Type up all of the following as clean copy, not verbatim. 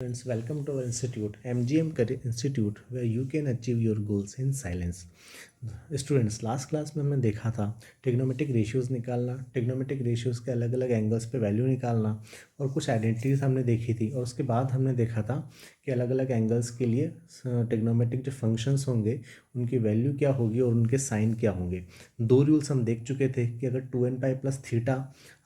Friends, welcome to our institute, MGM Career Institute, where you can achieve your goals in silence. Students, last class में हमने देखा था trigonometric ratios निकालना, trigonometric ratios के अलग अलग एंगल्स पे वैल्यू निकालना और कुछ आइडेंटिटीज़ हमने देखी थी। और उसके बाद हमने देखा था कि अलग अलग एंगल्स के लिए टिग्नोमेट्रिक जो फंक्शंस होंगे उनकी वैल्यू क्या होगी और उनके साइन क्या होंगे। दो रूल्स हम देख चुके थे कि अगर 2n पाई प्लस थीटा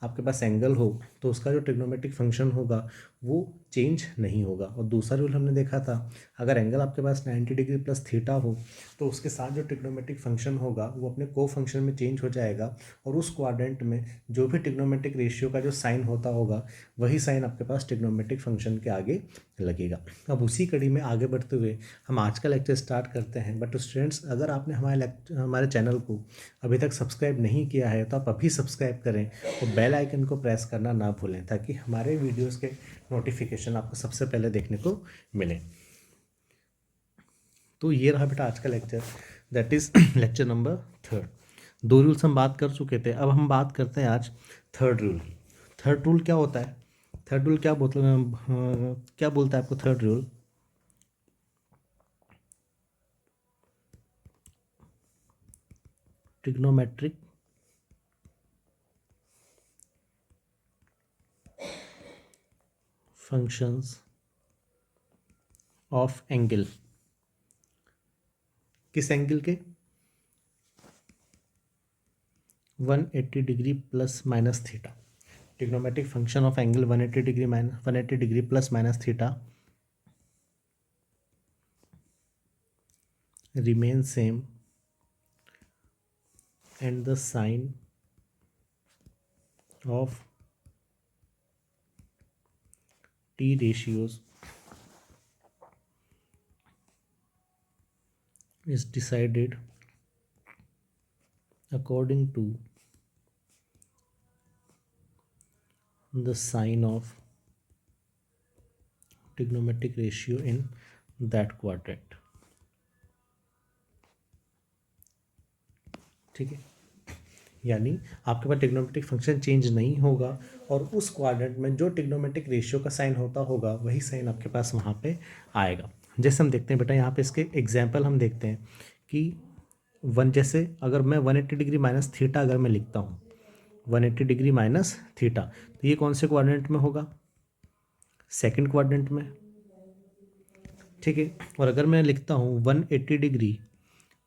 आपके पास एंगल हो तो उसका जो टिग्नोमेट्रिक फंक्शन होगा वो चेंज नहीं होगा। और दूसरा रूल हमने देखा था, अगर एंगल आपके पास 90 डिग्री प्लस थीटा हो तो उसके साथ जो टिग्नोमेट्रिक फंक्शन होगा वो अपने को फंक्शन में चेंज हो जाएगा और उस क्वाड्रेंट में जो भी टिग्नोमेट्रिक रेशियो का जो साइन होता होगा वही साइन आपके पास टिग्नोमेट्रिक फंक्शन के आगे लगेगा। अब उसी कड़ी में आगे बढ़ते हुए हम आज का लेक्चर स्टार्ट करते हैं। बट स्टूडेंट्स, अगर आपने हमारे चैनल को अभी तक सब्सक्राइब नहीं किया है तो आप अभी सब्सक्राइब करें और बेल आइकन को प्रेस करना ना भूलें ताकि हमारे वीडियोज़ के नोटिफिकेशन आपको सबसे पहले देखने को मिले। तो ये रहा बेटा आज का lecture, that is lecture number 3। दो रूल्स हम बात कर चुके थे, अब हम बात करते हैं आज थर्ड रूल। थर्ड रूल क्या होता है? थर्ड रूल क्या बोलता है आपको third rule? Trigonometric functions of angle. किस एंगल के? 180 degree plus minus theta. Trigonometric function of angle 180 degree plus minus theta remain same and the sine of t ratios is decided according to the sign of trigonometric ratio in that quadrant। ठीक है, यानी आपके पास trigonometric function change नहीं होगा और उस quadrant में जो टिग्नोमेट्रिक रेशियो का साइन होता होगा वही साइन आपके पास वहाँ पे आएगा। जैसे हम देखते हैं बेटा, यहाँ पे इसके एग्जाम्पल हम देखते हैं कि जैसे अगर मैं 180 डिग्री माइनस थीटा अगर मैं लिखता हूँ 180 डिग्री माइनस थीटा, तो ये कौन से क्वाड्रेंट में होगा? सेकंड क्वाड्रेंट में। ठीक है, और अगर मैं लिखता हूँ 180 डिग्री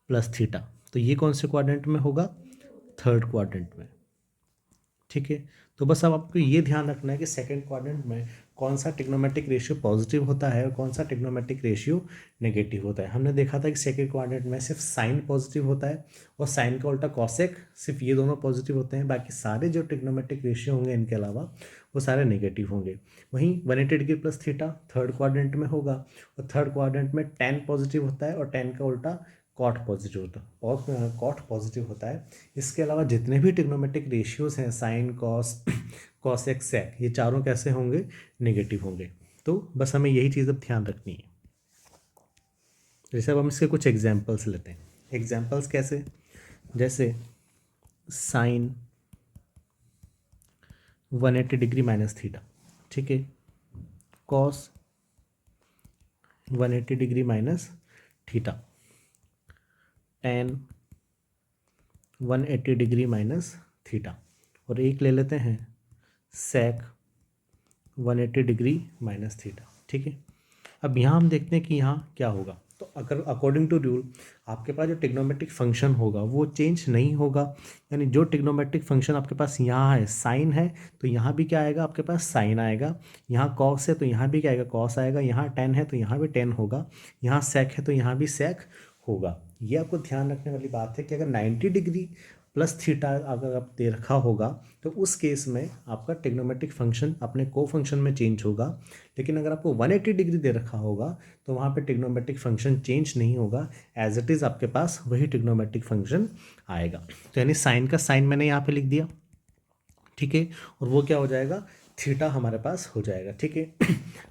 प्लस थीटा, तो ये कौन से क्वाड्रेंट में होगा? थर्ड क्वाड्रेंट में। ठीक है, तो बस अब आपको ये ध्यान रखना है कि सेकंड क्वाड्रेंट में कौन सा टिग्नोमेट्रिक रेशियो पॉजिटिव होता है और कौन सा टिग्नोमेट्रिक रेशियो नेगेटिव होता है। हमने देखा था कि सेकंड क्वाड्रेंट में सिर्फ साइन पॉजिटिव होता है और साइन का उल्टा कॉसेक, सिर्फ ये दोनों पॉजिटिव होते हैं। बाकी सारे जो टिग्नोमेट्रिक रेशियो होंगे इनके अलावा वो सारे नेगेटिव होंगे। वहीं 180 degree plus theta third quadrant में होगा और थर्ड क्वाड्रेंट में tan पॉजिटिव होता है और tan का उल्टा कॉट पॉजिटिव होता है, कॉट पॉजिटिव होता है। इसके अलावा जितने भी टिग्नोमेट्रिक रेशियोज़ हैं, साइन, कॉस, कॉसेक, सेक, ये चारों कैसे होंगे? नेगेटिव होंगे। तो बस हमें यही चीज़ अब ध्यान रखनी है। जैसे अब हम इसके कुछ एग्जांपल्स लेते हैं। एग्जांपल्स कैसे? जैसे साइन 180 डिग्री माइनस थीटा, ठीक है, cos 180 degree minus theta, tan 180 degree minus theta, और एक ले लेते हैं sec 180 डिग्री माइनस थीटा। ठीक है, अब यहाँ हम देखते हैं कि यहाँ क्या होगा। तो अगर अकॉर्डिंग टू रूल आपके पास जो टिग्नोमेट्रिक फंक्शन होगा वो चेंज नहीं होगा, यानी जो टिग्नोमेट्रिक फंक्शन आपके पास यहाँ है, साइन है, तो यहाँ भी क्या आएगा? आपके पास साइन आएगा। यहाँ कॉस है तो यहाँ भी क्या आएगा? कॉस आएगा। यहाँ टेन है तो यहाँ भी टेन होगा। यहाँ सेक है तो यहाँ भी सेक होगा। ये आपको ध्यान रखने वाली बात है कि अगर 90 डिग्री प्लस थीटा अगर आप दे रखा होगा तो उस केस में आपका टिग्नोमेट्रिक फंक्शन अपने को फंक्शन में चेंज होगा। लेकिन अगर आपको 180 डिग्री दे रखा होगा तो वहाँ पे टिग्नोमेट्रिक फंक्शन चेंज नहीं होगा, एज इट इज़ आपके पास वही टिग्नोमेट्रिक फंक्शन आएगा। तो यानी साइन का साइन मैंने यहाँ पे लिख दिया, ठीक है, और वो क्या हो जाएगा? थीटा हमारे पास हो जाएगा। ठीक है,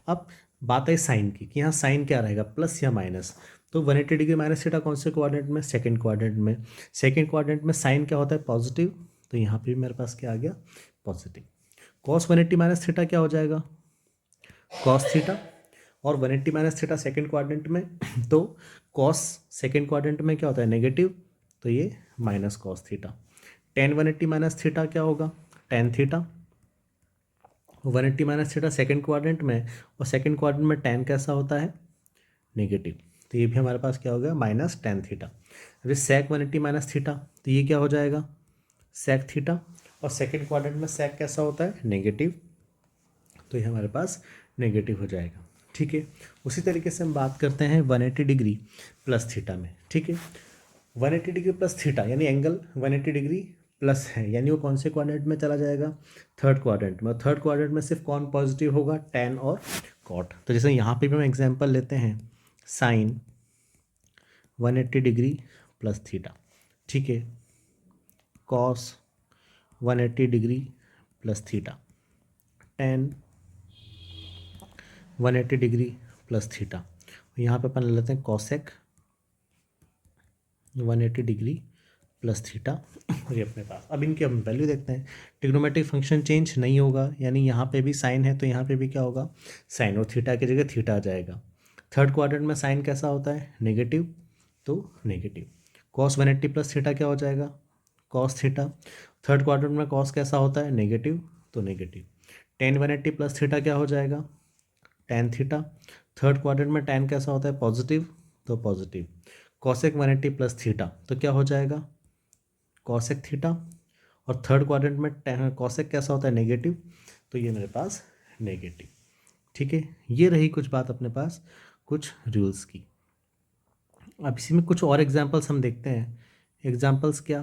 अब बात है साइन की कि यहाँ साइन क्या रहेगा, प्लस या माइनस। तो 180 डिग्री माइनस थीटा कौन से क्वाड्रेंट में? सेकंड क्वाड्रेंट में। सेकंड क्वाड्रेंट में साइन क्या होता है? पॉजिटिव, तो यहाँ पे भी मेरे पास क्या आ गया? पॉजिटिव। कॉस 180 माइनस थीटा क्या हो जाएगा? Cos theta. और 180 माइनस थीटा सेकेंड क्वाड्रेंट में, तो कॉस सेकेंड क्वाड्रेंट में क्या होता है नेगेटिव, तो ये minus cos theta. Ten 180 minus theta क्या होगा, tan theta. 180 minus theta second quadrant में, और सेकेंड क्वाड्रेंट में टेन कैसा होता है नेगेटिव, तो ये भी हमारे पास क्या हो गया माइनस टेन थीटा। अभी सेक 180 माइनस थीटा, तो ये क्या हो जाएगा सेक थीटा, और सेकेंड क्वाड्रेंट में सेक कैसा होता है नेगेटिव, तो ये हमारे पास नेगेटिव हो जाएगा। ठीक है, उसी तरीके से हम बात करते हैं 180 डिग्री प्लस थीटा में। ठीक है, 180 डिग्री प्लस थीटा यानी एंगल 180 डिग्री प्लस है, यानी वो कौन से क्वाड्रेंट में चला जाएगा, थर्ड क्वाड्रेंट में। थर्ड क्वाड्रेंट में सिर्फ कौन पॉजिटिव होगा, टेन और कॉट। तो जैसे यहाँ पे भी हम एग्जांपल लेते हैं साइन 180 डिग्री प्लस थीटा, ठीक है, cos 180 degree plus theta, ten 180 degree plus theta. यहाँ पे अपन ले लेते हैं कॉसेक 180 डिग्री प्लस थीटा, और ये अपने पास। अब इनकी हम वैल्यू देखते हैं। ट्रिग्नोमेट्रिक फंक्शन चेंज नहीं होगा, यानी यहाँ पे भी साइन है तो यहाँ पे भी क्या होगा साइन, और थीटा की जगह थीटा आ जाएगा। थर्ड क्वाड्रेंट में साइन कैसा होता है नेगेटिव, तो नेगेटिव। कॉस 180 प्लस थीटा क्या हो जाएगा कॉस थीटा। थर्ड क्वाड्रेंट में कॉस कैसा होता है नेगेटिव, तो नेगेटिव। टेन 180 प्लस थीटा क्या हो जाएगा टेन थीटा। थर्ड क्वाड्रेंट में टेन कैसा होता है पॉजिटिव, तो पॉजिटिव। कॉसेक 180 प्लस थीटा तो क्या हो जाएगा कॉसेक थीटा, और थर्ड क्वाड्रेंट में कॉसेक कैसा होता है नेगेटिव, तो ये मेरे पास नेगेटिव। ठीक है, ये रही कुछ बात अपने पास कुछ रूल्स की। अब इसी में कुछ और एग्जांपल्स हम देखते हैं। एग्जांपल्स क्या,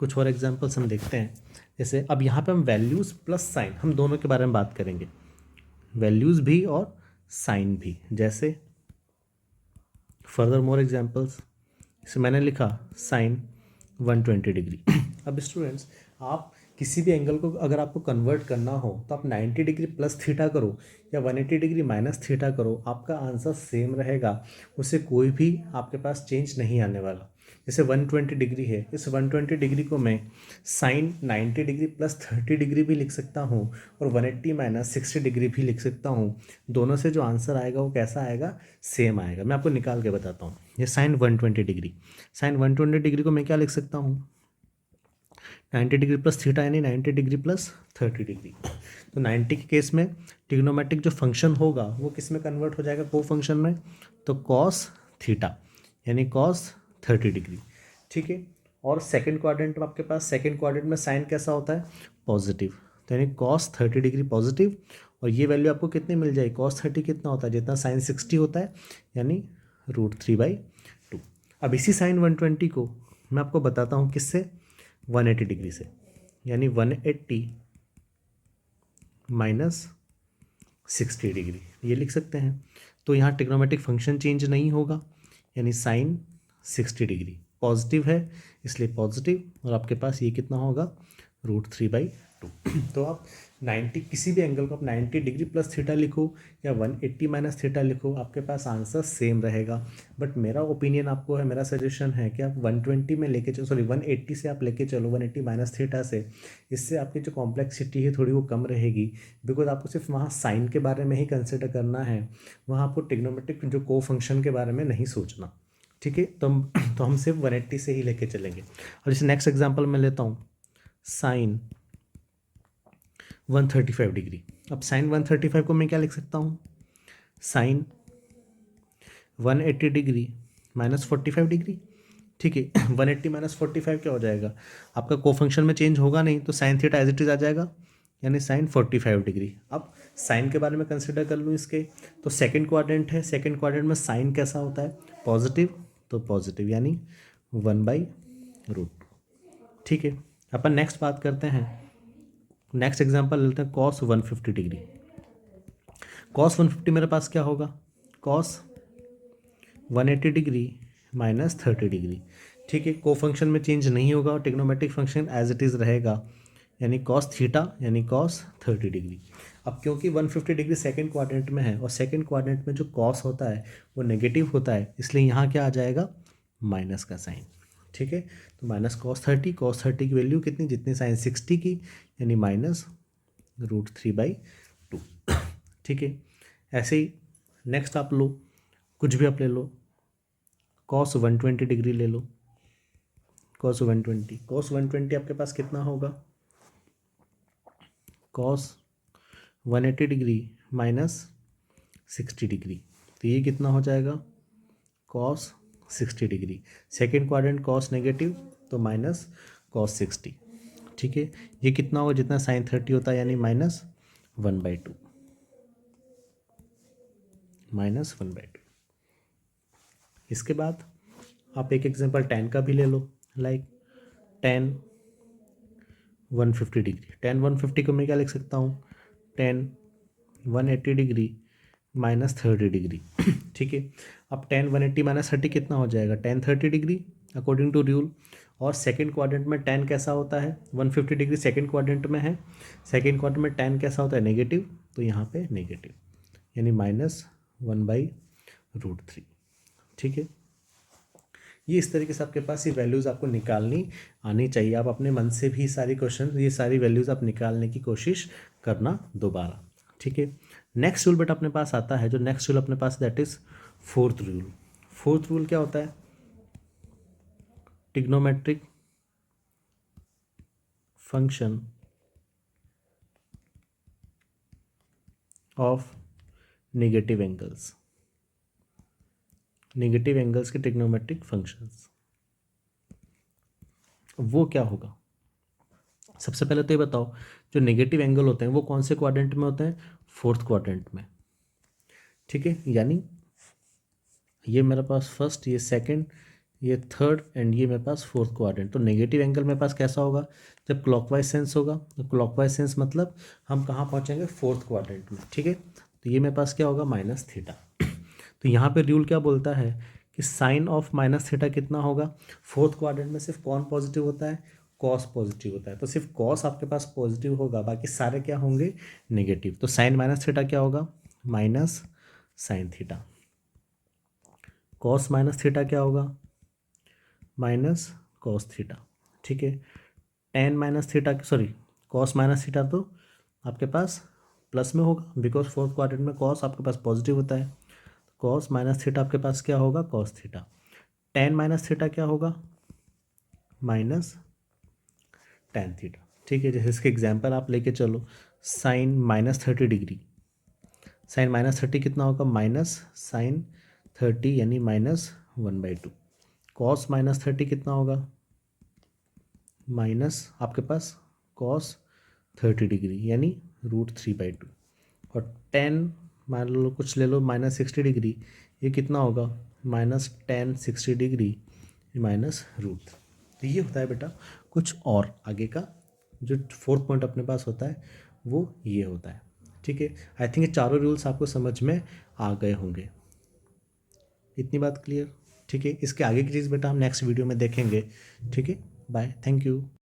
कुछ और एग्जांपल्स हम देखते हैं। जैसे अब यहाँ पे हम वैल्यूज़ प्लस साइन, हम दोनों के बारे में बात करेंगे, वैल्यूज़ भी और साइन भी। जैसे फर्दर मोर एग्जांपल्स, जैसे मैंने लिखा साइन 120 डिग्री। अब स्टूडेंट्स आप किसी भी एंगल को अगर आपको कन्वर्ट करना हो तो आप 90 डिग्री प्लस थीटा करो या 180 डिग्री माइनस थीटा करो, आपका आंसर सेम रहेगा, उससे कोई भी आपके पास चेंज नहीं आने वाला। जैसे 120 डिग्री है, इस 120 डिग्री को मैं साइन 90 डिग्री प्लस 30 डिग्री भी लिख सकता हूँ और 180 माइनस 60 डिग्री भी लिख सकता हूँ। दोनों से जो आंसर आएगा वो कैसा आएगा सेम आएगा। मैं आपको निकाल के बताता हूँ। ये साइन 120 डिग्री, साइन 120 डिग्री को मैं क्या लिख सकता हूँ 90 डिग्री प्लस थीटा यानी 90 डिग्री प्लस 30 डिग्री। तो 90 के केस में ट्रिग्नोमेट्रिक जो फंक्शन होगा वो किस में कन्वर्ट हो जाएगा को फंक्शन में, तो कॉस थीटा यानी कॉस 30 डिग्री। ठीक है, और सेकेंड क्वाड्रेंट में आपके पास सेकेंड क्वाड्रेंट में साइन कैसा होता है पॉजिटिव, तो यानी कॉस 30 डिग्री पॉजिटिव। और ये वैल्यू आपको कितनी मिल जाएगी कॉस 30 कितना होता है जितना साइन 60 होता है, यानी √3/2। अब इसी साइन 120 को मैं आपको बताता हूँ किससे 180 डिग्री से, यानी 180 माइनस 60 डिग्री ये लिख सकते हैं। तो यहाँ ट्रिग्नोमेट्रिक फंक्शन चेंज नहीं होगा, यानी साइन 60 डिग्री पॉजिटिव है इसलिए पॉजिटिव, और आपके पास ये कितना होगा √3/2। तो आप 90 किसी भी एंगल को आप 90 डिग्री प्लस थीटा लिखो या 180 माइनस थीटा लिखो, आपके पास आंसर सेम रहेगा। बट मेरा ओपिनियन आपको है, मेरा सजेशन है कि आप 120 में लेके चलो, सॉरी 180 से आप लेके चलो 180 माइनस थीटा से। इससे आपकी जो कॉम्प्लेक्सिटी है थोड़ी वो कम रहेगी, बिकॉज आपको सिर्फ वहाँ साइन के बारे में ही कंसिडर करना है, वहाँ आपको ट्रिग्नोमेट्रिक जो को फंक्शन के बारे में नहीं सोचना। ठीक है, तो हम सिर्फ 180 से ही लेके चलेंगे। और जैसे नेक्स्ट एग्जाम्पल मैं लेता हूँ साइन 135 डिग्री। अब साइन 135 को मैं क्या लिख सकता हूँ साइन 180 डिग्री माइनस 45 डिग्री। ठीक है, 180 माइनस 45 क्या हो जाएगा आपका को फंक्शन में चेंज होगा नहीं, तो sine theta as it is आ जाएगा, यानी साइन 45 डिग्री। अब साइन के बारे में कंसिडर कर लूँ इसके, तो सेकंड क्वाड्रेंट है, सेकंड क्वाड्रेंट में साइन कैसा होता है पॉजिटिव, तो पॉजिटिव यानी 1/√2। ठीक है, अपन नेक्स्ट बात करते हैं, नेक्स्ट एग्जांपल लेते हैं कॉस 150 डिग्री। कॉस 150 मेरे पास क्या होगा कॉस 180 डिग्री माइनस 30 डिग्री। ठीक है, को फंक्शन में चेंज नहीं होगा और trigonometric function as it is रहेगा, यानी कॉस थीटा यानी कॉस 30 डिग्री। अब क्योंकि 150 डिग्री सेकेंड क्वाड्रेंट में है और सेकेंड क्वाड्रेंट में जो कॉस होता है वो नेगेटिव होता है, इसलिए यहाँ क्या आ जाएगा माइनस का साइन। ठीक है, तो माइनस कॉस 30 की वैल्यू कितनी जितनी साइन 60 की, यानी माइनस √3/2। ठीक है। ऐसे ही नेक्स्ट आप लो, कुछ भी आप ले लो, cos 120 डिग्री ले लो, cos 120 आपके पास कितना होगा, cos 180 डिग्री माइनस 60 डिग्री, तो ये कितना हो जाएगा, cos 60 degree. Second quadrant cos negative तो माइनस cos 60, ठीक है। ये कितना होगा, जितना sin 30 होता है, यानी -1/2, -1/2। इसके बाद आप एक एग्जांपल tan का भी ले लो, लाइक tan 150 डिग्री। tan 150 को मैं क्या लिख सकता हूँ, tan 180 डिग्री -30 डिग्री, ठीक है। अब tan 180 -30 कितना हो जाएगा, tan 30 degree according to rule. और सेकेंड क्वाड्रेंट में tan कैसा होता है, 150 डिग्री सेकेंड क्वाड्रेंट में है, सेकेंड क्वाड्रेंट में tan कैसा होता है, नेगेटिव, तो यहाँ पे नेगेटिव, यानी -1/√3, ठीक है। ये इस तरीके से आपके पास ये वैल्यूज़ आपको निकालनी आनी चाहिए। आप अपने मन से भी सारी क्वेश्चन, ये सारी वैल्यूज़ आप निकालने की कोशिश करना दोबारा, ठीक है। नेक्स्ट रूल बेटा अपने पास आता है, जो नेक्स्ट रूल अपने पास, that is fourth rule. Fourth rule क्या होता है, trigonometric function of negative angles, negative angles के ट्रिग्नोमेट्रिक फंक्शंस। वो क्या होगा, सबसे पहले तो ये बताओ, जो नेगेटिव एंगल होते हैं वो कौन से क्वाड्रेंट में होते हैं, फोर्थ क्वाड्रेंट में, ठीक है। यानी ये मेरे पास फर्स्ट, ये सेकंड, ये थर्ड एंड ये मेरे पास फोर्थ क्वाड्रेंट। तो नेगेटिव एंगल मेरे पास कैसा होगा, जब क्लॉकवाइज सेंस होगा, तो क्लॉकवाइज सेंस मतलब हम कहाँ पहुँचेंगे, फोर्थ क्वाड्रेंट में, ठीक है। तो ये मेरे पास क्या होगा, -θ। तो यहाँ पे रूल क्या बोलता है कि साइन ऑफ -θ कितना होगा, फोर्थ क्वाड्रेंट में सिर्फ कौन पॉजिटिव होता है, कॉस पॉजिटिव होता है। तो सिर्फ कॉस आपके पास पॉजिटिव होगा, बाकी सारे क्या होंगे, नेगेटिव। तो साइन -θ क्या होगा, -sin θ। कॉस -θ क्या होगा, -cos θ, ठीक है। tan -θ, सॉरी, cos -θ तो आपके पास प्लस में होगा, बिकॉज फोर्थ क्वाड्रेंट में cos आपके पास पॉजिटिव होता है। cos -θ आपके पास क्या होगा, cos θ। tan -θ क्या होगा, -tan θ, ठीक है। जैसे इसके एग्जाम्पल आप लेके चलो, साइन -30 डिग्री, साइन -30 कितना होगा, -sin 30, यानी -1/2। कॉस -30 कितना होगा, माइनस आपके पास cos 30 डिग्री, यानी √3/2। और tan मान लो, कुछ ले लो, -60 डिग्री, ये कितना होगा, -tan 60 डिग्री -√। तो ये होता है बेटा कुछ और आगे का जो फोर्थ पॉइंट अपने पास होता है, वो ये होता है, ठीक है। आई थिंक ये चारों रूल्स आपको समझ में आ गए होंगे, इतनी बात क्लियर, ठीक है। इसके आगे की चीज़ बेटा हम नेक्स्ट वीडियो में देखेंगे, ठीक है। Bye, thank you.